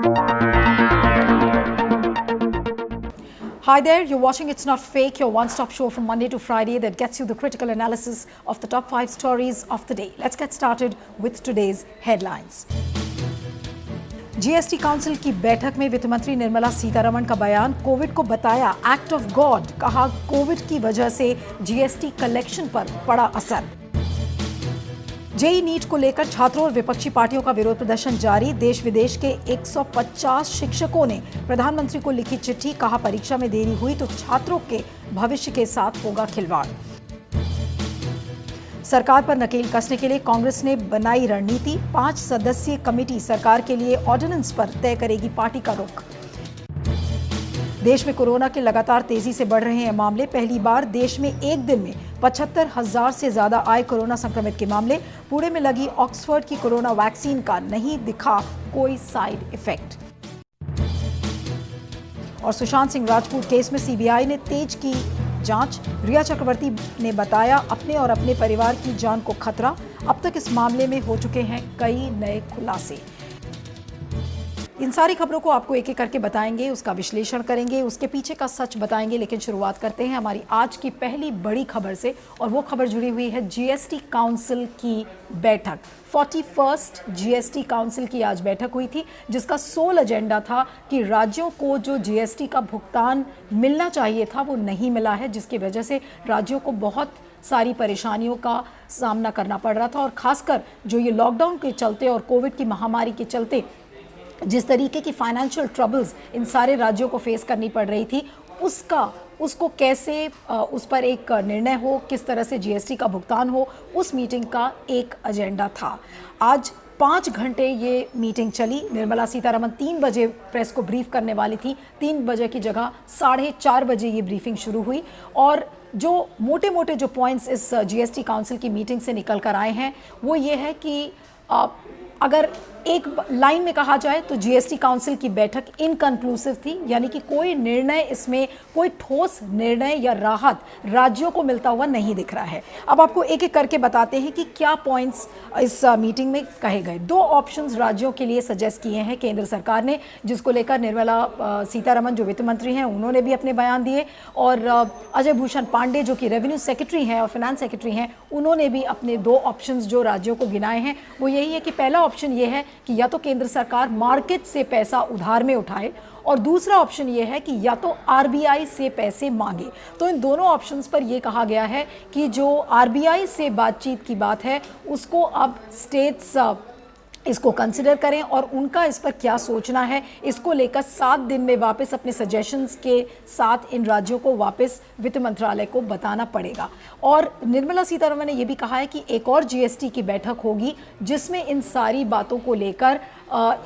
Hi there, you're watching It's Not Fake, your one-stop show from Monday to Friday that gets you the critical analysis of the top 5 stories of the day. Let's get started with today's headlines. GST council की बैठक में वित्त मंत्री निर्मला सीतारमण का बयान, Covid को बताया act of God, कहा कोविड की वजह से जीएसटी कलेक्शन पर पड़ा असर। जेई नीट को लेकर छात्रों और विपक्षी पार्टियों का विरोध प्रदर्शन जारी। देश विदेश के 150 शिक्षकों ने प्रधानमंत्री को लिखी चिट्ठी, कहा परीक्षा में देरी हुई तो छात्रों के भविष्य के साथ होगा खिलवाड़। सरकार पर नकेल कसने के लिए कांग्रेस ने बनाई रणनीति, 5 सदस्यीय कमेटी सरकार के लिए ऑर्डिनेंस पर तय करेगी पार्टी का रुख। देश में कोरोना के लगातार तेजी से बढ़ रहे हैं मामले, पहली बार देश में एक दिन में 75,000 से ज्यादा आए कोरोना संक्रमित के मामले। पुणे में लगी ऑक्सफोर्ड की कोरोना वैक्सीन का नहीं दिखा कोई साइड इफेक्ट। और सुशांत सिंह राजपूत केस में सीबीआई ने तेज की जांच, रिया चक्रवर्ती ने बताया अपने और अपने परिवार की जान को खतरा। अब तक इस मामले में हो चुके हैं कई नए खुलासे। इन सारी खबरों को आपको एक एक करके बताएंगे, उसका विश्लेषण करेंगे, उसके पीछे का सच बताएंगे। लेकिन शुरुआत करते हैं हमारी आज की पहली बड़ी खबर से, और वो खबर जुड़ी हुई है जीएसटी काउंसिल की बैठक। 41st जीएसटी काउंसिल की आज बैठक हुई थी, जिसका सोल एजेंडा था कि राज्यों को जो जीएसटी का भुगतान मिलना चाहिए था वो नहीं मिला है, जिसकी वजह से राज्यों को बहुत सारी परेशानियों का सामना करना पड़ रहा था। और खासकर जो ये लॉकडाउन के चलते और कोविड की महामारी के चलते जिस तरीके की फाइनेंशियल ट्रबल्स इन सारे राज्यों को फेस करनी पड़ रही थी, उसको कैसे उस पर एक निर्णय हो, किस तरह से जीएसटी का भुगतान हो, उस मीटिंग का एक एजेंडा था। आज 5 घंटे ये मीटिंग चली। निर्मला सीतारमण 3 बजे प्रेस को ब्रीफ करने वाली थी, 3 बजे की जगह 4:30 बजे ये ब्रीफिंग शुरू हुई। और जो मोटे मोटे जो पॉइंट्स इस जीएसटी काउंसिल की मीटिंग से निकल कर आए हैं वो ये है कि अगर एक लाइन में कहा जाए तो जीएसटी काउंसिल की बैठक इनकन्क्लूसिव थी, यानी कि कोई निर्णय, इसमें कोई ठोस निर्णय या राहत राज्यों को मिलता हुआ नहीं दिख रहा है। अब आपको एक एक करके बताते हैं कि क्या पॉइंट्स इस मीटिंग में कहे गए। 2 ऑप्शंस राज्यों के लिए सजेस्ट किए हैं केंद्र सरकार ने, जिसको लेकर निर्मला सीतारमण जो वित्त मंत्री हैं उन्होंने भी अपने बयान दिए, और अजय भूषण पांडे जो कि रेवेन्यू सेक्रेटरी हैं और फाइनेंस सेक्रेटरी हैं, उन्होंने भी अपने 2 ऑप्शंस जो राज्यों को गिनाए हैं वो यही है कि पहला ऑप्शन ये है कि या तो केंद्र सरकार मार्केट से पैसा उधार में उठाए, और दूसरा ऑप्शन ये है कि या तो आरबीआई से पैसे मांगे। तो इन दोनों ऑप्शंस पर यह कहा गया है कि जो आरबीआई से बातचीत की बात है उसको अब स्टेट्स इसको कंसिडर करें, और उनका इस पर क्या सोचना है इसको लेकर 7 दिन में वापस अपने सजेशंस के साथ इन राज्यों को वापस वित्त मंत्रालय को बताना पड़ेगा। और निर्मला सीतारमण ने यह भी कहा है कि एक और जीएसटी की बैठक होगी जिसमें इन सारी बातों को लेकर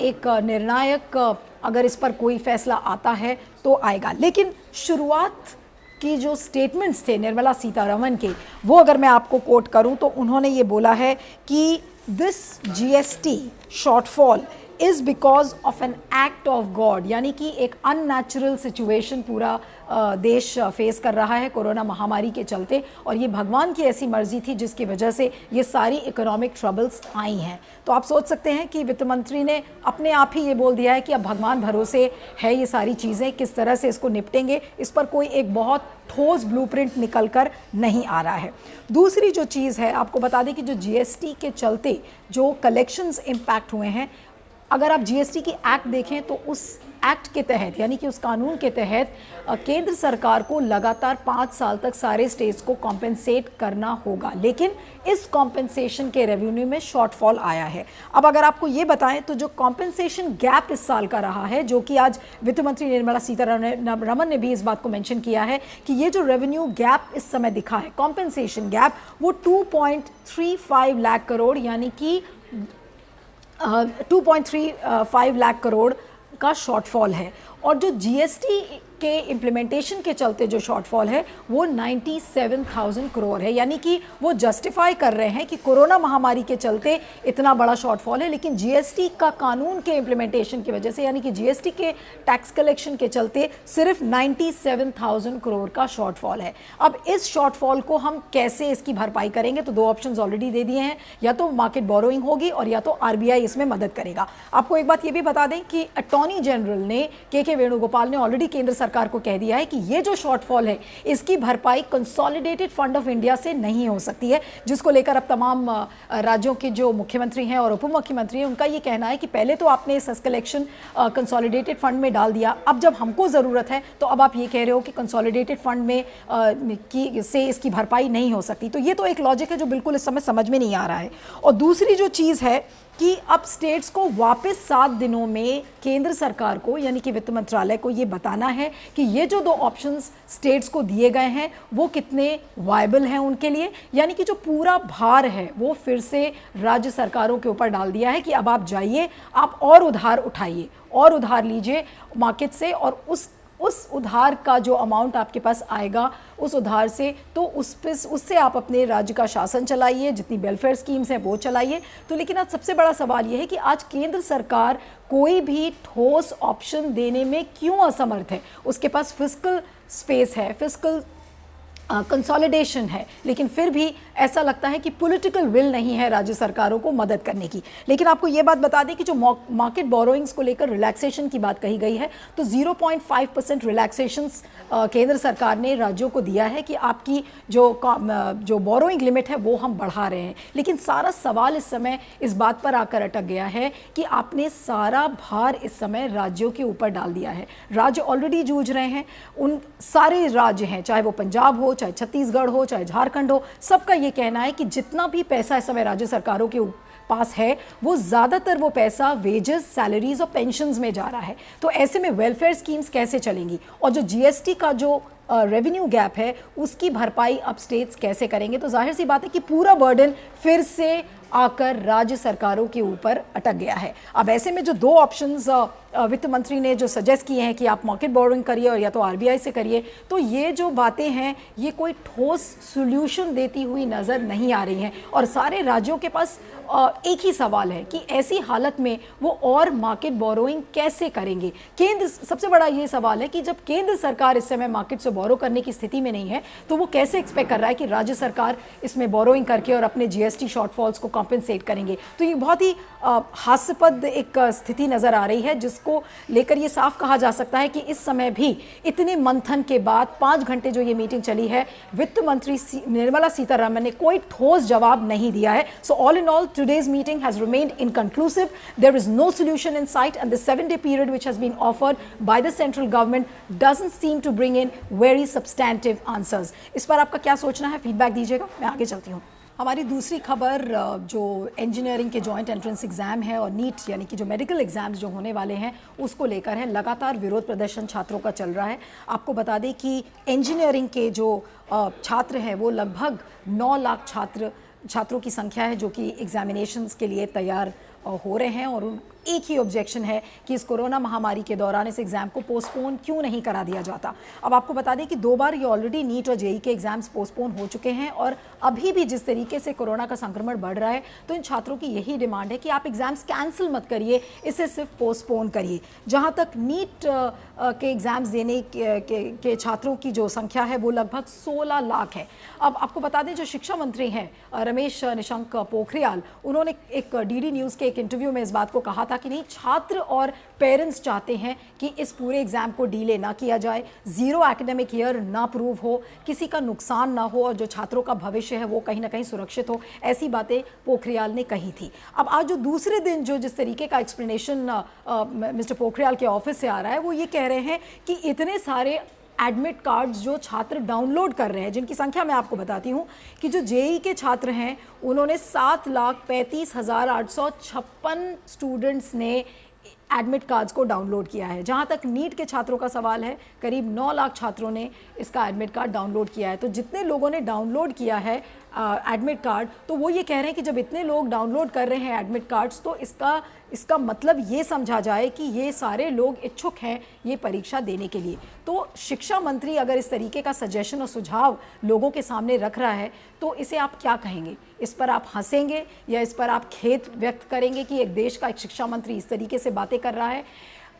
एक निर्णायक, अगर इस पर कोई फैसला आता है तो आएगा। लेकिन शुरुआत की जो स्टेटमेंट्स थे निर्मला सीतारमण के, वो अगर मैं आपको कोट करूं तो उन्होंने ये बोला है कि this GST shortfall is because of an act of God, यानी कि एक अननेचुरल सिचुएशन पूरा देश फेस कर रहा है कोरोना महामारी के चलते, और ये भगवान की ऐसी मर्जी थी जिसकी वजह से ये सारी इकोनॉमिक ट्रबल्स आई हैं। तो आप सोच सकते हैं कि वित्त मंत्री ने अपने आप ही ये बोल दिया है कि अब भगवान भरोसे है ये सारी चीज़ें, किस तरह से इसको निपटेंगे इस पर कोई एक बहुत ठोस ब्लूप्रिंट निकल कर नहीं आ रहा है। दूसरी जो चीज़ है, आपको बता दें कि जो जीएसटी के चलते जो कलेक्शंस इम्पैक्ट हुए हैं, अगर आप जीएसटी की एक्ट देखें तो उस एक्ट के तहत, यानी कि उस कानून के तहत केंद्र सरकार को लगातार 5 साल तक सारे स्टेट्स को कॉम्पेंसेट करना होगा, लेकिन इस कॉम्पेंसेशन के रेवेन्यू में शॉर्टफॉल आया है। अब अगर आपको ये बताएं तो जो कॉम्पेंसेशन गैप इस साल का रहा है, जो कि आज वित्त मंत्री निर्मला सीतारमण ने भी इस बात को मेंशन किया है कि ये जो रेवेन्यू गैप इस समय दिखा है, कॉम्पेंसेशन गैप, वो 2.35 लाख करोड़, यानी कि 2.35 लाख करोड़ का शॉर्टफॉल है। और जो जीएसटी के इम्प्लीमेंटेशन के चलते जो शॉर्टफॉल है वो 97,000 करोड़ है। यानी कि वो जस्टिफाई कर रहे हैं कि कोरोना महामारी के चलते इतना बड़ा शॉर्टफॉल है, लेकिन जीएसटी का कानून के इम्प्लीमेंटेशन की वजह से, यानी कि जीएसटी के टैक्स कलेक्शन के चलते सिर्फ 97,000 करोड़ का शॉर्टफॉल है। अब इस शॉर्टफॉल को हम कैसे इसकी भरपाई करेंगे, तो दो ऑप्शंस ऑलरेडी दे दिए हैं, या तो मार्केट बोरोइंग होगी और या तो आरबीआई इसमें मदद करेगा। आपको एक बात ये भी बता दें कि अटॉर्नी जनरल ने के वेणुगोपाल ने ऑलरेडी केंद्र सरकार को कह दिया है कि ये जो शॉर्टफॉल है इसकी भरपाई कंसोलिडेटेड फंड ऑफ इंडिया से नहीं हो सकती है, जिसको लेकर अब तमाम राज्यों के जो मुख्यमंत्री हैं और उप मुख्यमंत्री हैं उनका ये कहना है कि पहले तो आपने सेस कलेक्शन कंसोलिडेटेड फंड में डाल दिया, अब जब हमको ज़रूरत है तो अब आप ये कह रहे हो कि कंसोलिडेटेड फंड में से इसकी भरपाई नहीं हो सकती। तो ये तो एक लॉजिक है जो बिल्कुल इस समय समझ में नहीं आ रहा है। और दूसरी जो चीज़ है कि अब स्टेट्स को वापस 7 दिनों में केंद्र सरकार को यानी कि वित्त मंत्रालय को ये बताना है कि ये जो दो ऑप्शंस स्टेट्स को दिए गए हैं वो कितने वायबल हैं उनके लिए। यानी कि जो पूरा भार है वो फिर से राज्य सरकारों के ऊपर डाल दिया है कि अब आप जाइए, आप और उधार उठाइए और उधार लीजिए मार्केट से, और उस उधार का जो अमाउंट आपके पास आएगा उस उधार से तो उससे आप अपने राज्य का शासन चलाइए, जितनी वेलफेयर स्कीम्स हैं वो चलाइए। तो लेकिन आज सबसे बड़ा सवाल ये है कि आज केंद्र सरकार कोई भी ठोस ऑप्शन देने में क्यों असमर्थ है। उसके पास फिस्कल स्पेस है, फिस्कल कंसोलिडेशन है, लेकिन फिर भी ऐसा लगता है कि पॉलिटिकल विल नहीं है राज्य सरकारों को मदद करने की। लेकिन आपको ये बात बता दें कि जो मार्केट बोरोइंग्स को लेकर रिलैक्सेशन की बात कही गई है तो 0.5% रिलैक्सेशंस केंद्र सरकार ने राज्यों को दिया है कि आपकी जो बोरोइंग लिमिट है वो हम बढ़ा रहे हैं। लेकिन सारा सवाल इस समय इस बात पर आकर अटक गया है कि आपने सारा भार इस समय राज्यों के ऊपर डाल दिया है। राज्य ऑलरेडी जूझ रहे हैं, उन सारे राज्य हैं, चाहे वो पंजाब हो, चाहे छत्तीसगढ़ हो, चाहे झारखंड हो, सबका ये कहना है कि जितना भी पैसा इस समय राज्य सरकारों के पास है वो ज़्यादातर वो पैसा वेजेस, सैलरीज और पेंशन्स में जा रहा है। तो ऐसे में वेलफेयर स्कीम्स कैसे चलेंगी, और जो जीएसटी का जो रेवेन्यू गैप है उसकी भरपाई अब स्टेट्स कैसे करेंगे। तो जाहिर सी बात है कि पूरा बर्डन फिर से आकर राज्य सरकारों के ऊपर अटक गया है। अब ऐसे में जो दो ऑप्शंस वित्त मंत्री ने जो सजेस्ट किए हैं कि आप मार्केट बोरोइंग करिए और या तो आरबीआई से करिए, तो ये जो बातें हैं ये कोई ठोस सॉल्यूशन देती हुई नज़र नहीं आ रही हैं। और सारे राज्यों के पास एक ही सवाल है कि ऐसी हालत में वो और मार्केट बोरोइंग कैसे करेंगे। केंद्र, सबसे बड़ा ये सवाल है कि जब केंद्र सरकार इस समय मार्केट से बोरो करने की स्थिति में नहीं है तो वो कैसे एक्सपेक्ट कर रहा है कि राज्य सरकार इसमें बोरोइंग करके और अपने जीएसटी शॉर्टफॉल्स को कॉम्पेंसेट करेंगे। तो ये बहुत ही हास्यास्पद एक स्थिति नज़र आ रही है, जिसको लेकर ये साफ कहा जा सकता है कि इस समय भी इतने मंथन के बाद 5 घंटे जो ये मीटिंग चली है, वित्त मंत्री निर्मला सीतारमण ने कोई ठोस जवाब नहीं दिया है। So all in all today's meeting has remained inconclusive. There is no solution in sight, and the 7-day period which has been offered by the central government doesn't seem to bring in very substantive answers. इस पर आपका क्या सोचना है, feedback दीजिएगा। मैं आगे चलती हूँ। हमारी दूसरी खबर जो इंजीनियरिंग के जॉइंट एंट्रेंस एग्ज़ाम है और नीट यानी कि जो मेडिकल एग्ज़ाम्स जो होने वाले हैं उसको लेकर है। लगातार विरोध प्रदर्शन छात्रों का चल रहा है। आपको बता दें कि इंजीनियरिंग के जो छात्र हैं वो लगभग 9 लाख छात्रों की संख्या है जो कि एग्जामिनेशंस के लिए तैयार हो रहे हैं, और एक ही ऑब्जेक्शन है कि इस कोरोना महामारी के दौरान इस एग्ज़ाम को पोस्टपोन क्यों नहीं करा दिया जाता। अब आपको बता दें कि 2 बार ये ऑलरेडी नीट और जेई के एग्ज़ाम्स पोस्टपोन हो चुके हैं, और अभी भी जिस तरीके से कोरोना का संक्रमण बढ़ रहा है तो इन छात्रों की यही डिमांड है कि आप एग्ज़ाम्स कैंसिल मत करिए, इसे सिर्फ पोस्टपोन करिए। जहाँ तक नीट के एग्ज़ाम्स देने के छात्रों की जो संख्या है वो लगभग 16 लाख है। अब आपको बता दें जो शिक्षा मंत्री हैं रमेश निशंक पोखरियाल, उन्होंने एक डीडी न्यूज़ के एक इंटरव्यू में इस बात को कहा था कि नहीं, छात्र और पेरेंट्स चाहते हैं कि इस पूरे एग्जाम को डिले ना किया जाए, 0 एकेडमिक ईयर ना प्रूव हो, किसी का नुकसान ना हो और जो छात्रों का भविष्य है वो कहीं ना कहीं सुरक्षित हो। ऐसी बातें पोखरियाल ने कही थी। अब आज जो दूसरे दिन जो जिस तरीके का एक्सप्लेनेशन मिस्टर पोखरियाल के ऑफिस से आ रहा है वो ये कह रहे हैं कि इतने सारे एडमिट कार्ड्स जो छात्र डाउनलोड कर रहे हैं, जिनकी संख्या मैं आपको बताती हूं कि जो जेई के छात्र हैं उन्होंने 7,35,856 स्टूडेंट्स ने एडमिट कार्ड्स को डाउनलोड किया है। जहां तक नीट के छात्रों का सवाल है, करीब 9 लाख छात्रों ने इसका एडमिट कार्ड डाउनलोड किया है। तो जितने लोगों ने डाउनलोड किया है एडमिट कार्ड, तो वो ये कह रहे हैं कि जब इतने लोग डाउनलोड कर रहे हैं एडमिट कार्ड्स, तो इसका मतलब ये समझा जाए कि ये सारे लोग इच्छुक हैं ये परीक्षा देने के लिए। तो शिक्षा मंत्री अगर इस तरीके का सजेशन और सुझाव लोगों के सामने रख रहा है तो इसे आप क्या कहेंगे? इस पर आप हंसेंगे या इस पर आप खेद व्यक्त करेंगे कि एक देश का एक शिक्षा मंत्री इस तरीके से बातें कर रहा है?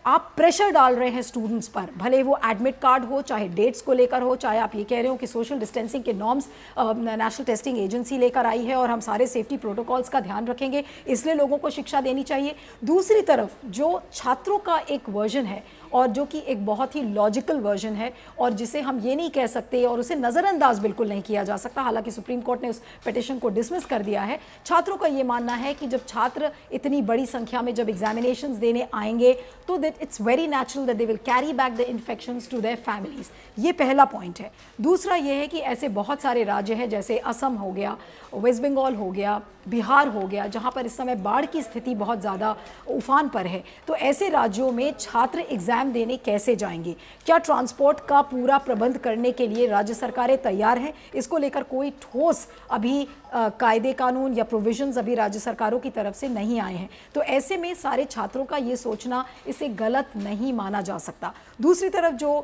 आप प्रेशर डाल रहे हैं स्टूडेंट्स पर, भले वो एडमिट कार्ड हो, चाहे डेट्स को लेकर हो, चाहे आप ये कह रहे हो कि सोशल डिस्टेंसिंग के नॉर्म्स नेशनल टेस्टिंग एजेंसी लेकर आई है और हम सारे सेफ्टी प्रोटोकॉल्स का ध्यान रखेंगे, इसलिए लोगों को शिक्षा देनी चाहिए। दूसरी तरफ जो छात्रों का एक वर्जन है और जो कि एक बहुत ही लॉजिकल वर्जन है और जिसे हम ये नहीं कह सकते और उसे नज़रअंदाज बिल्कुल नहीं किया जा सकता, हालांकि सुप्रीम कोर्ट ने उस पिटिशन को डिसमिस कर दिया है। छात्रों का ये मानना है कि जब छात्र इतनी बड़ी संख्या में जब एग्जामिनेशंस देने आएंगे तो that it's very natural that they will carry back the infections to their families. ये पहला पॉइंट है। दूसरा ये है कि ऐसे बहुत सारे राज्य हैं जैसे असम हो गया, वेस्ट बंगाल हो गया, बिहार हो गया, जहाँ पर इस समय बाढ़ की स्थिति बहुत ज़्यादा उफान पर है। तो ऐसे राज्यों में छात्र एग्ज़ाम देने कैसे जाएंगे? क्या ट्रांसपोर्ट का पूरा प्रबंध करने के लिए राज्य सरकारें तैयार हैं? इसको लेकर कोई ठोस अभी कायदे कानून या प्रोविजंस अभी राज्य सरकारों की तरफ से नहीं आए हैं। तो ऐसे में सारे छात्रों का ये सोचना इसे गलत नहीं माना जा सकता। दूसरी तरफ जो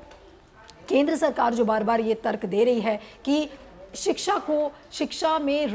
केंद्र सरकार जो बार बार ये तर्क दे रही है कि शिक्षा में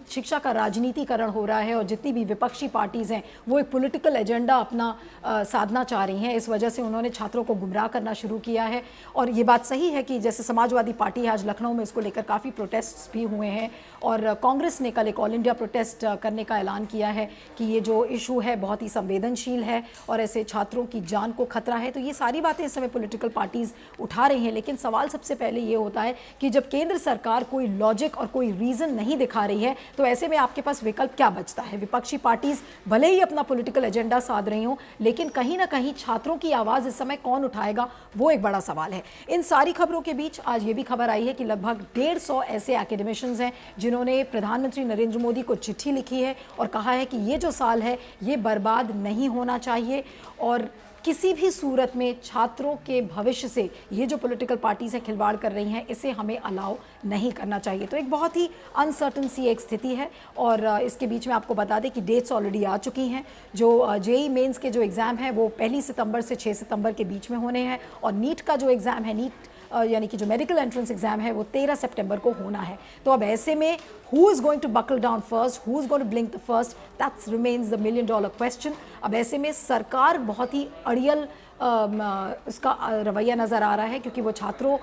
शिक्षा का राजनीतिकरण हो रहा है और जितनी भी विपक्षी पार्टीज़ हैं वो एक पॉलिटिकल एजेंडा अपना साधना चाह रही हैं, इस वजह से उन्होंने छात्रों को गुमराह करना शुरू किया है। और ये बात सही है कि जैसे समाजवादी पार्टी है, आज लखनऊ में इसको लेकर काफ़ी प्रोटेस्ट्स भी हुए हैं और कांग्रेस ने कल एक ऑल इंडिया प्रोटेस्ट करने का ऐलान किया है कि ये जो इशू है बहुत ही संवेदनशील है और ऐसे छात्रों की जान को खतरा है। तो ये सारी बातें इस समय पॉलिटिकल पार्टीज़ उठा रही हैं, लेकिन सवाल सबसे पहले ये होता है कि जब केंद्र सरकार कोई लॉजिक और कोई रीज़न नहीं दिखा रही है तो ऐसे में आपके पास विकल्प क्या बचता है? विपक्षी पार्टीज़ भले ही अपना पॉलिटिकल एजेंडा साध रही हों, लेकिन कहीं ना कहीं छात्रों की आवाज़ इस समय कौन उठाएगा, वो एक बड़ा सवाल है। इन सारी खबरों के बीच आज ये भी खबर आई है कि लगभग 150 ऐसे एकेडमिशियंस हैं जिन्होंने प्रधानमंत्री नरेंद्र मोदी को चिट्ठी लिखी है और कहा है कि ये जो साल है ये बर्बाद नहीं होना चाहिए और किसी भी सूरत में छात्रों के भविष्य से ये जो पॉलिटिकल पार्टीज़ हैं खिलवाड़ कर रही हैं, इसे हमें अलाउ नहीं करना चाहिए। तो एक बहुत ही अनसर्टन सी एक स्थिति है और इसके बीच में आपको बता दें कि डेट्स ऑलरेडी आ चुकी हैं। जो जेईई मेंस के जो एग्ज़ाम है वो 1 सितंबर से 6 सितंबर के बीच में होने हैं और नीट का जो एग्ज़ाम है, नीट यानी कि जो मेडिकल एंट्रेंस एग्जाम है वो 13 सितंबर को होना है। तो अब ऐसे में who is going to buckle down first, who is going to blink the first, that's remains the $1 million question. अब ऐसे में सरकार बहुत ही अड़ियल इसका रवैया नज़र आ रहा है क्योंकि वो छात्रों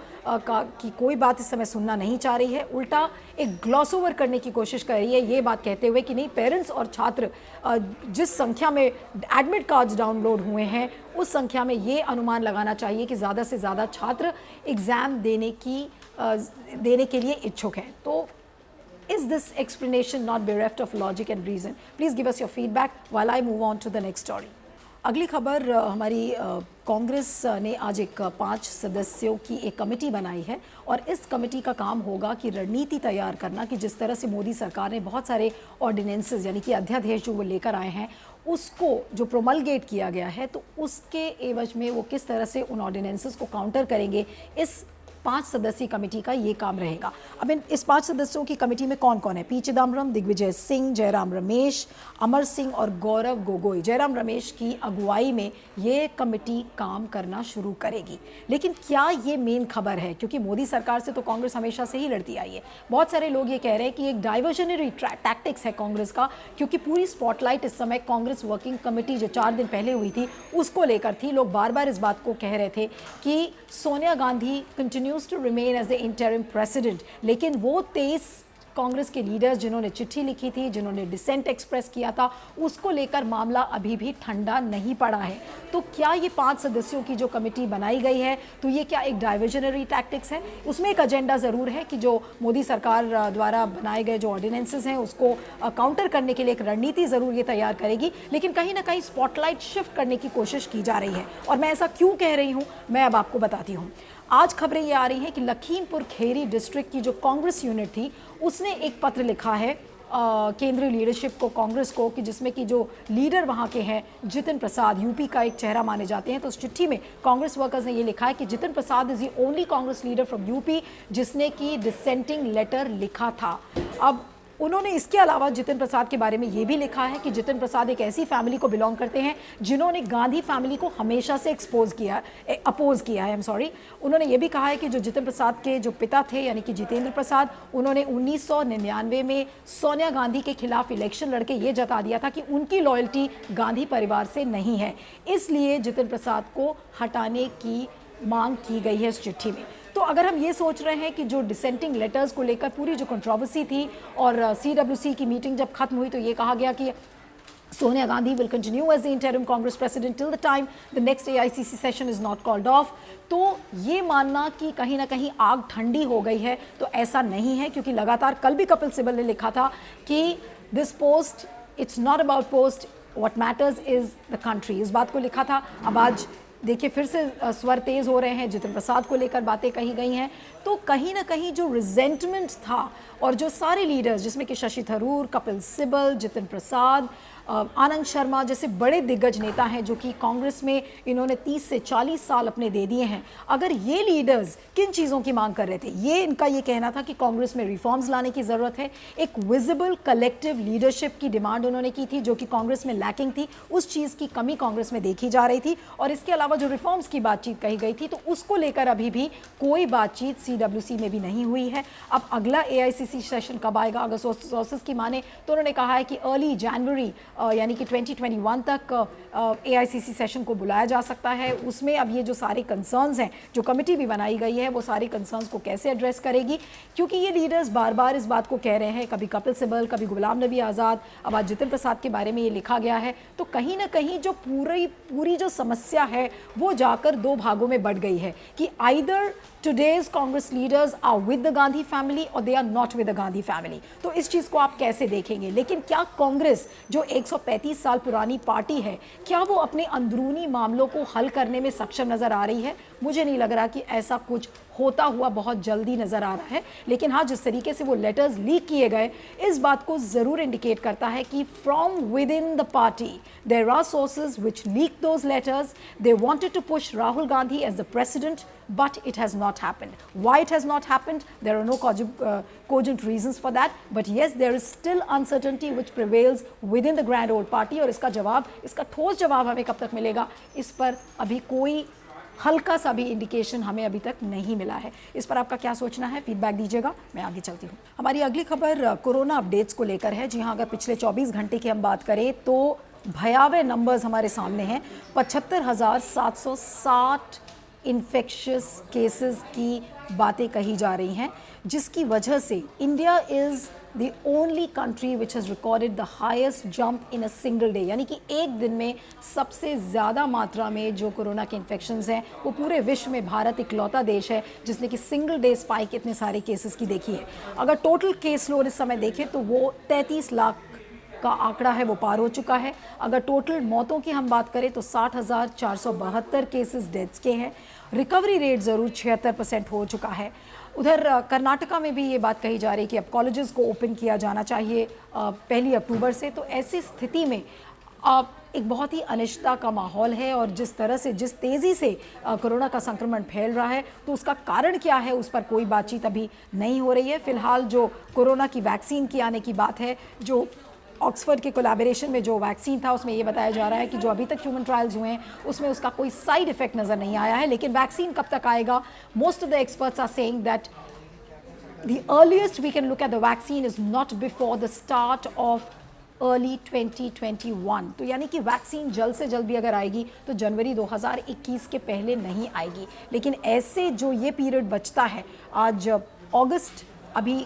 की कोई बात इस समय सुनना नहीं चाह रही है, उल्टा एक ग्लॉस ओवर करने की कोशिश कर रही है, ये बात कहते हुए कि नहीं, पेरेंट्स और छात्र जिस संख्या में एडमिट कार्ड्स डाउनलोड हुए हैं उस संख्या में ये अनुमान लगाना चाहिए कि ज़्यादा से ज़्यादा छात्र एग्ज़ाम देने के लिए इच्छुक हैं। तो is this explanation not bereft of logic and reason? Please give us your feedback while I move on to the next story. अगली खबर हमारी कांग्रेस ने आज एक 5 सदस्यों की एक कमेटी बनाई है और इस कमेटी का काम होगा कि रणनीति तैयार करना कि जिस तरह से मोदी सरकार ने बहुत सारे ऑर्डिनेंसेस यानी कि अध्यादेश जो वो लेकर आए हैं उसको जो प्रोमलगेट किया गया है तो उसके एवज में वो किस तरह से उन ऑर्डिनेंसेस को काउंटर करेंगे, इस 5 सदस्यीय कमेटी का ये काम रहेगा। अब इस 5 सदस्यों की कमेटी में कौन कौन है? पी चिदम्बरम, दिग्विजय सिंह, जयराम रमेश, अमर सिंह और गौरव गोगोई। जयराम रमेश की अगुवाई में ये कमेटी काम करना शुरू करेगी। लेकिन क्या ये मेन खबर है? क्योंकि मोदी सरकार से तो कांग्रेस हमेशा से ही लड़ती आई है। बहुत सारे लोग ये कह रहे हैं कि एक डाइवर्जनरी टैक्टिक्स है कांग्रेस का, क्योंकि पूरी स्पॉटलाइट इस समय कांग्रेस वर्किंग कमेटी जो 4 दिन पहले हुई थी उसको लेकर थी। लोग बार बार इस बात को कह रहे थे कि Sonia Gandhi continues to remain as the interim president, लेकिन वो 23 कांग्रेस के लीडर्स जिन्होंने चिट्ठी लिखी थी, जिन्होंने डिसेंट एक्सप्रेस किया था, उसको लेकर मामला अभी भी ठंडा नहीं पड़ा है। तो क्या ये 5 सदस्यों की जो कमेटी बनाई गई है तो ये क्या एक डाइवर्जनरी टैक्टिक्स है? उसमें एक एजेंडा ज़रूर है कि जो मोदी सरकार द्वारा बनाए गए जो ऑर्डिनेंसेस हैं उसको काउंटर करने के लिए एक रणनीति ज़रूर ये तैयार करेगी, लेकिन कहीं ना कहीं स्पॉटलाइट शिफ्ट करने की कोशिश की जा रही है। और मैं ऐसा क्यों कह रही हूँ मैं अब आपको बताती हूँ। आज खबरें ये आ रही हैं कि लखीमपुर खेरी डिस्ट्रिक्ट की जो कांग्रेस यूनिट थी उसने एक पत्र लिखा है केंद्रीय लीडरशिप को, कांग्रेस को, कि जिसमें कि जो लीडर वहाँ के हैं जितिन प्रसाद, यूपी का एक चेहरा माने जाते हैं। तो उस चिट्ठी में कांग्रेस वर्कर्स ने ये लिखा है कि Jitin Prasad is the only Congress leader from UP जिसने की डिसेंटिंग लेटर लिखा था। अब उन्होंने इसके अलावा जितिन प्रसाद के बारे में ये भी लिखा है कि जितिन प्रसाद एक ऐसी फैमिली को बिलोंग करते हैं जिन्होंने गांधी फैमिली को हमेशा से अपोज किया है। उन्होंने ये भी कहा है कि जो जितिन प्रसाद के जो पिता थे यानी कि जितेंद्र प्रसाद, उन्होंने 1999 में सोनिया गांधी के खिलाफ इलेक्शन लड़के ये जता दिया था कि उनकी लॉयल्टी गांधी परिवार से नहीं है, इसलिए जितिन प्रसाद को हटाने की मांग की गई है इस चिट्ठी में। तो अगर हम ये सोच रहे हैं कि जो डिसेंटिंग लेटर्स को लेकर पूरी जो कंट्रोवर्सी थी और CWC की मीटिंग जब खत्म हुई तो ये कहा गया कि Sonia Gandhi will continue as the interim Congress president till the time the next AICC session is not called off, तो ये मानना कि कहीं ना कहीं आग ठंडी हो गई है तो ऐसा नहीं है, क्योंकि लगातार कल भी कपिल सिब्बल ने लिखा था कि this post it's not about post, what matters is the country, इस बात को लिखा था। अब आज देखिए फिर से स्वर तेज हो रहे हैं, जितिन प्रसाद को लेकर बातें कही गई हैं, तो कहीं ना कहीं जो रिजेंटमेंट था और जो सारे लीडर्स जिसमें कि शशि थरूर, कपिल सिब्बल, जितिन प्रसाद, आनंद शर्मा जैसे बड़े दिग्गज नेता हैं जो कि कांग्रेस में इन्होंने 30 से 40 साल अपने दे दिए हैं, अगर ये लीडर्स किन चीज़ों की मांग कर रहे थे, ये इनका ये कहना था कि कांग्रेस में रिफॉर्म्स लाने की ज़रूरत है, एक विजिबल कलेक्टिव लीडरशिप की डिमांड उन्होंने की थी जो कि कांग्रेस में लैकिंग थी, उस चीज़ की कमी कांग्रेस में देखी जा रही थी, और इसके अलावा जो रिफॉर्म्स की बातचीत कही गई थी तो उसको लेकर अभी भी कोई बातचीत CWC में भी नहीं हुई है। अब अगला AICC सेशन कब आएगा, अगर सोर्सेस की माने तो उन्होंने कहा है कि अर्ली जनवरी यानी कि 2021 तक AICC सेशन को बुलाया जा सकता है। उसमें अब ये जो सारे कंसर्न्स हैं, जो कमेटी भी बनाई गई है, वो सारे कंसर्न्स को कैसे एड्रेस करेगी, क्योंकि ये लीडर्स बार बार इस बात को कह रहे हैं, कभी कपिल सिब्बल, कभी गुलाम नबी आज़ाद, अब आज जितिन प्रसाद के बारे में ये लिखा गया है, तो कहीं ना कहीं जो पूरी जो समस्या है वो जाकर दो भागों में बढ़ गई है कि either today's Congress leaders are with the Gandhi family or they are not with the Gandhi family। तो इस चीज़ को आप कैसे देखेंगे। लेकिन क्या कांग्रेस जो 135 साल पुरानी पार्टी है, क्या वो अपने अंदरूनी मामलों को हल करने में सक्षम नज़र आ रही है? मुझे नहीं लग रहा कि ऐसा कुछ होता हुआ बहुत जल्दी नज़र आ रहा है। लेकिन हाँ, जिस तरीके से वो लेटर्स लीक किए गए, इस बात को ज़रूर इंडिकेट करता है कि from within the party there are sources which leak those letters. They wanted to push Rahul Gandhi as the president, but it has not happened. Why it has not happened? There are no cogent reasons for that. But yes, there is still uncertainty which prevails within the grand old party. और इसका ठोस जवाब हमें कब तक मिलेगा, इस पर अभी कोई हल्का सा भी इंडिकेशन हमें अभी तक नहीं मिला है। इस पर आपका क्या सोचना है, फीडबैक दीजिएगा, मैं आगे चलती हूँ। हमारी अगली खबर कोरोना अपडेट्स को लेकर है। जी हाँ, अगर पिछले 24 घंटे की हम बात करें तो भयावह नंबर्स हमारे सामने हैं। 75,760 इन्फेक्शियस केसेस की बातें कही जा रही हैं, जिसकी वजह से India is the only country which has recorded the highest jump in a single day, यानी कि एक दिन में सबसे ज़्यादा मात्रा में जो कोरोना के इन्फेक्शंस हैं वो पूरे विश्व में भारत इकलौता देश है जिसने कि सिंगल डे स्पाइक इतने सारे केसेस की देखी है। अगर टोटल केस लोड इस समय देखें तो वो 33 लाख का आंकड़ा है, वो पार हो चुका है। अगर टोटल मौतों की हम बात करें तो 60,472 केसेस डेथ्स के हैं। रिकवरी रेट ज़रूर 76% हो चुका है। उधर कर्नाटका में भी ये बात कही जा रही है कि अब कॉलेजेस को ओपन किया जाना चाहिए 1 अक्टूबर से। तो ऐसी स्थिति में एक बहुत ही अनिश्चितता का माहौल है, और जिस तरह से जिस तेज़ी से कोरोना का संक्रमण फैल रहा है तो उसका कारण क्या है उस पर कोई बातचीत अभी नहीं हो रही है। फिलहाल जो कोरोना की वैक्सीन की आने की बात है, जो ऑक्सफर्ड के कोलैबोरेशन में जो वैक्सीन था उसमें ये बताया जा रहा है कि जो अभी तक ह्यूमन ट्रायल्स हुए हैं उसमें उसका कोई साइड इफेक्ट नज़र नहीं आया है। लेकिन वैक्सीन कब तक आएगा, most of the experts are saying that the earliest we can look at the vaccine is not before the start of early 2021। तो यानी कि वैक्सीन जल्द से जल्द भी अगर आएगी तो जनवरी 2021 के पहले नहीं आएगी। लेकिन ऐसे जो ये पीरियड बचता है, आज अगस्त अभी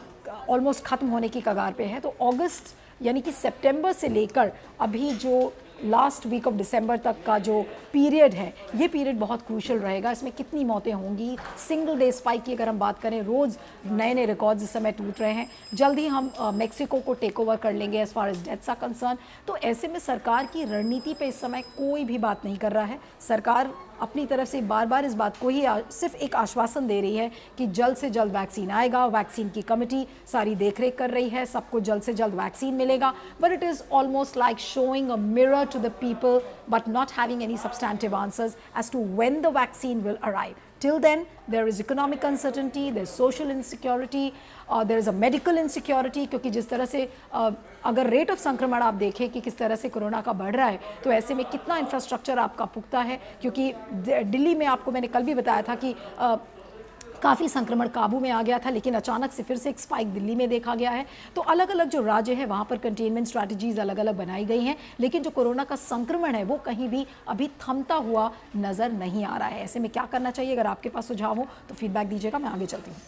ऑलमोस्ट ख़त्म होने की कगार पे है, तो अगस्त यानी कि सितंबर से लेकर अभी जो लास्ट वीक ऑफ दिसंबर तक का जो पीरियड है, ये पीरियड बहुत क्रूशल रहेगा। इसमें कितनी मौतें होंगी, सिंगल डे स्पाइक की अगर हम बात करें, रोज़ नए नए रिकॉर्ड्स इस समय टूट रहे हैं। जल्दी हम मेक्सिको को टेक ओवर कर लेंगे as far as deaths are concern. तो ऐसे में सरकार की रणनीति पे इस समय कोई भी बात नहीं कर रहा है। सरकार अपनी तरफ से बार बार इस बात को ही सिर्फ एक आश्वासन दे रही है कि जल्द से जल्द वैक्सीन आएगा, वैक्सीन की कमेटी सारी देखरेख कर रही है, सबको जल्द से जल्द वैक्सीन मिलेगा। But it is almost like showing a mirror to the people but not having any substantive answers as to when the vaccine will arrive. Till then, there is economic uncertainty, there is social insecurity, there is a medical insecurity, क्योंकि जिस तरह से अगर rate of संक्रमण आप देखें कि किस तरह से कोरोना का बढ़ रहा है, तो ऐसे में कितना इंफ्रास्ट्रक्चर आपका पुख्ता है। क्योंकि दिल्ली में आपको मैंने कल भी बताया था कि काफ़ी संक्रमण काबू में आ गया था, लेकिन अचानक से फिर से एक स्पाइक दिल्ली में देखा गया है। तो अलग अलग जो राज्य हैं वहाँ पर कंटेनमेंट स्ट्रैटेजीज अलग अलग बनाई गई हैं, लेकिन जो कोरोना का संक्रमण है वो कहीं भी अभी थमता हुआ नज़र नहीं आ रहा है। ऐसे में क्या करना चाहिए? अगर आपके पास सुझाव हो तो फीडबैक दीजिएगा, मैं आगे चलती हूँ।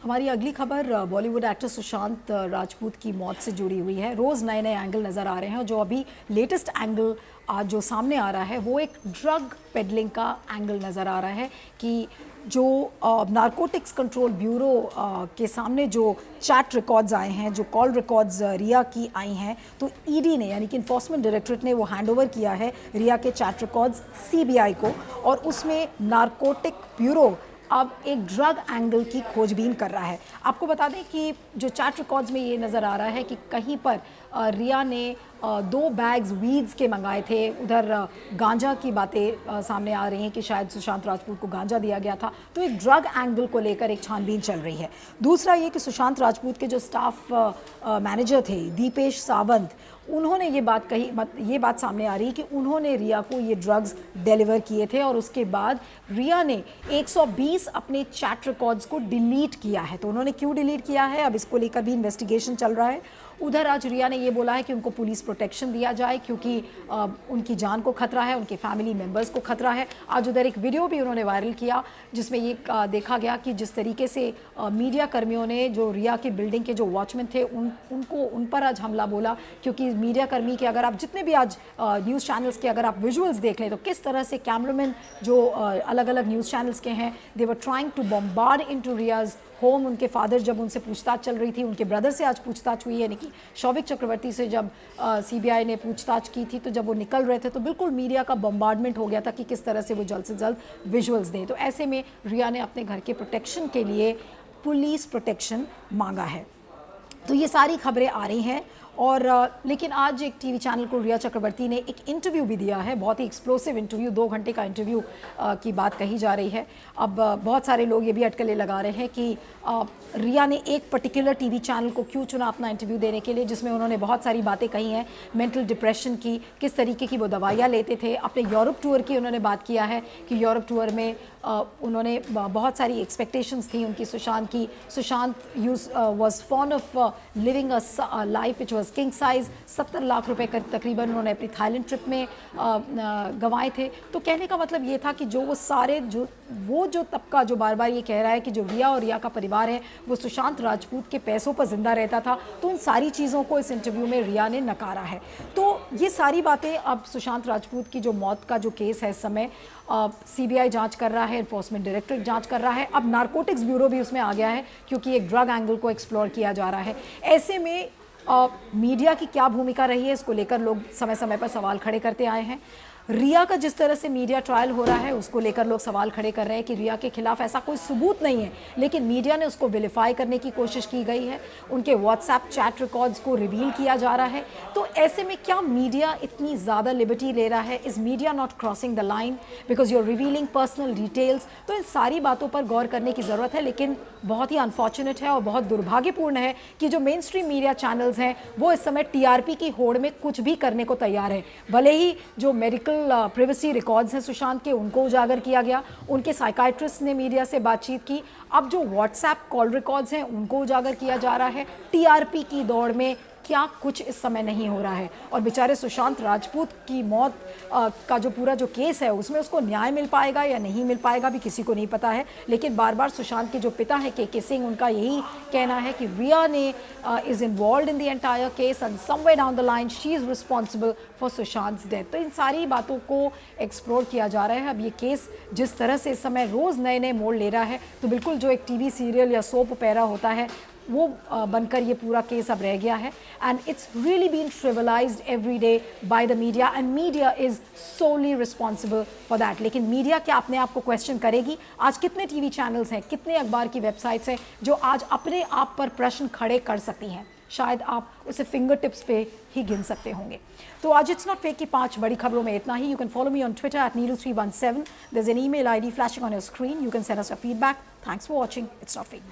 हमारी अगली खबर बॉलीवुड एक्टर सुशांत राजपूत की मौत से जुड़ी हुई है। रोज़ नए नए एंगल नज़र आ रहे हैं। जो अभी लेटेस्ट एंगल आज जो सामने आ रहा है वो एक ड्रग पेडलिंग का एंगल नज़र आ रहा है कि जो नारकोटिक्स कंट्रोल ब्यूरो के सामने जो चैट रिकॉर्ड्स आए हैं, जो कॉल रिकॉर्ड्स रिया की आई हैं, तो ईडी ने यानी कि इन्फोर्समेंट डायरेक्टरेट ने वो हैंडओवर किया है रिया के चैट रिकॉर्ड्स सीबीआई को, और उसमें नारकोटिक ब्यूरो अब एक ड्रग एंगल की खोजबीन कर रहा है। आपको बता दें कि जो चैट रिकॉर्ड्स में ये नज़र आ रहा है कि कहीं पर रिया ने 2 बैग्स वीड्स के मंगाए थे। उधर गांजा की बातें सामने आ रही हैं कि शायद सुशांत राजपूत को गांजा दिया गया था। तो एक ड्रग एंगल को लेकर एक छानबीन चल रही है। दूसरा ये कि सुशांत राजपूत के जो स्टाफ मैनेजर थे दीपेश सावंत, उन्होंने ये बात कही, ये बात सामने आ रही है कि उन्होंने रिया को ये ड्रग्स डिलीवर किए थे और उसके बाद रिया ने 120 अपने चैट रिकॉर्ड्स को डिलीट किया है। तो उन्होंने क्यों डिलीट किया है, अब इसको लेकर भी इन्वेस्टिगेशन चल रहा है। उधर आज रिया ने ये बोला है कि उनको पुलिस प्रोटेक्शन दिया जाए क्योंकि उनकी जान को खतरा है, उनके फैमिली मेम्बर्स को खतरा है। आज उधर एक वीडियो भी उन्होंने वायरल किया जिसमें ये देखा गया कि जिस तरीके से मीडिया कर्मियों ने जो रिया की बिल्डिंग के जो वॉचमैन थे उन पर आज हमला बोला। क्योंकि मीडिया कर्मी के अगर आप जितने भी आज न्यूज़ चैनल्स के अगर आप विजुअल्स देख लें तो किस तरह से कैमरामैन जो अलग अलग न्यूज़ चैनल्स के हैं, they were trying to bombard into Riaz home. उनके फादर जब उनसे पूछताछ चल रही थी, उनके ब्रदर से आज पूछताछ हुई, यानी कि शौविक चक्रवर्ती से जब सीबीआई ने पूछताछ की थी, तो जब वो निकल रहे थे तो बिल्कुल मीडिया का बम्बार्डमेंट हो गया था कि किस तरह से वो जल्द से जल्द विजुअल्स दें। तो ऐसे में रिया ने अपने घर के प्रोटेक्शन के लिए पुलिस प्रोटेक्शन मांगा है। तो ये सारी खबरें आ रही हैं। और लेकिन आज एक टीवी चैनल को रिया चक्रवर्ती ने एक इंटरव्यू भी दिया है, बहुत ही एक्सप्लोसिव इंटरव्यू, 2 घंटे का इंटरव्यू की बात कही जा रही है। अब बहुत सारे लोग ये भी अटकलें लगा रहे हैं कि रिया ने एक पर्टिकुलर टीवी चैनल को क्यों चुना अपना इंटरव्यू देने के लिए, जिसमें उन्होंने बहुत सारी बातें कही हैं, मेंटल डिप्रेशन की, किस तरीके की वो दवाइयाँ लेते थे। अपने यूरोप टूर की उन्होंने बात किया है कि यूरोप टूर में उन्होंने बहुत सारी एक्सपेक्टेशंस थी उनकी सुशांत की। Sushant was fond of living a life which was king size. 70 lakh रुपए तकरीबन उन्होंने अपनी थाईलैंड ट्रिप में गंवाए थे। तो कहने का मतलब ये था कि जो वो सारे जो तबका जो बार बार ये कह रहा है कि जो रिया और रिया का परिवार है वो सुशांत राजपूत के पैसों पर जिंदा रहता था, तो उन सारी चीज़ों को इस इंटरव्यू में रिया ने नकारा है। तो ये सारी बातें अब सुशांत राजपूत की जो मौत का जो केस है इस समय सीबीआई जांच कर रहा है, इन्फोर्समेंट डायरेक्टरेट जांच कर रहा है, अब नारकोटिक्स ब्यूरो भी उसमें आ गया है क्योंकि एक ड्रग एंगल को एक्सप्लोर किया जा रहा है। ऐसे में मीडिया की क्या भूमिका रही है, इसको लेकर लोग समय समय पर सवाल खड़े करते आए हैं। रिया का जिस तरह से मीडिया ट्रायल हो रहा है उसको लेकर लोग सवाल खड़े कर रहे हैं कि रिया के खिलाफ ऐसा कोई सबूत नहीं है, लेकिन मीडिया ने उसको विलिफाई करने की कोशिश की गई है। उनके व्हाट्सएप चैट रिकॉर्ड्स को रिवील किया जा रहा है। तो ऐसे में क्या मीडिया इतनी ज़्यादा लिबर्टी ले रहा है? Is media not crossing the line because you are revealing personal details? तो इन सारी बातों पर गौर करने की ज़रूरत है। लेकिन बहुत ही अनफॉर्चुनेट है और बहुत दुर्भाग्यपूर्ण है कि जो मेन स्ट्रीम मीडिया चैनल्स हैं वो इस समय टीआरपी की होड़ में कुछ भी करने को तैयार है। भले ही जो मेडिकल प्रिवेसी रिकॉर्ड्स हैं सुशांत के उनको उजागर किया गया, उनके साइकाइट्रिस्ट ने मीडिया से बातचीत की, अब जो व्हाट्सएप कॉल रिकॉर्ड्स हैं उनको उजागर किया जा रहा है। टीआरपी की दौड़ में क्या कुछ इस समय नहीं हो रहा है। और बेचारे सुशांत राजपूत की मौत का जो पूरा जो केस है उसमें उसको न्याय मिल पाएगा या नहीं मिल पाएगा भी किसी को नहीं पता है। लेकिन बार बार सुशांत के जो पिता है के सिंह, उनका यही कहना है कि रिया ने is involve in the entire case and somewhere down the line she is responsible for Sushant death. तो इन सारी बातों को एक्सप्लोर किया जा रहा है। अब ये केस जिस तरह से इस समय रोज़ नए नए मोड़ ले रहा है, तो बिल्कुल जो एक टीवी सीरियल या सोप ओपेरा होता है वो बनकर ये पूरा केस अब रह गया है। And it's really been trivialised every day by the media and media is solely responsible for that. लेकिन मीडिया क्या अपने आप को क्वेश्चन करेगी? आज कितने टीवी चैनल्स हैं, कितने अखबार की वेबसाइट्स हैं जो आज अपने आप पर प्रश्न खड़े कर सकती हैं? शायद आप उसे फिंगर टिप्स पे ही गिन सकते होंगे। तो आज इट्स नॉट फेक की 5 बड़ी खबरों में इतना ही। You can follow me on Twitter @neelu317। There is an email ID flashing on your screen. You can send us your feedback. Thanks for watching. It's not fake.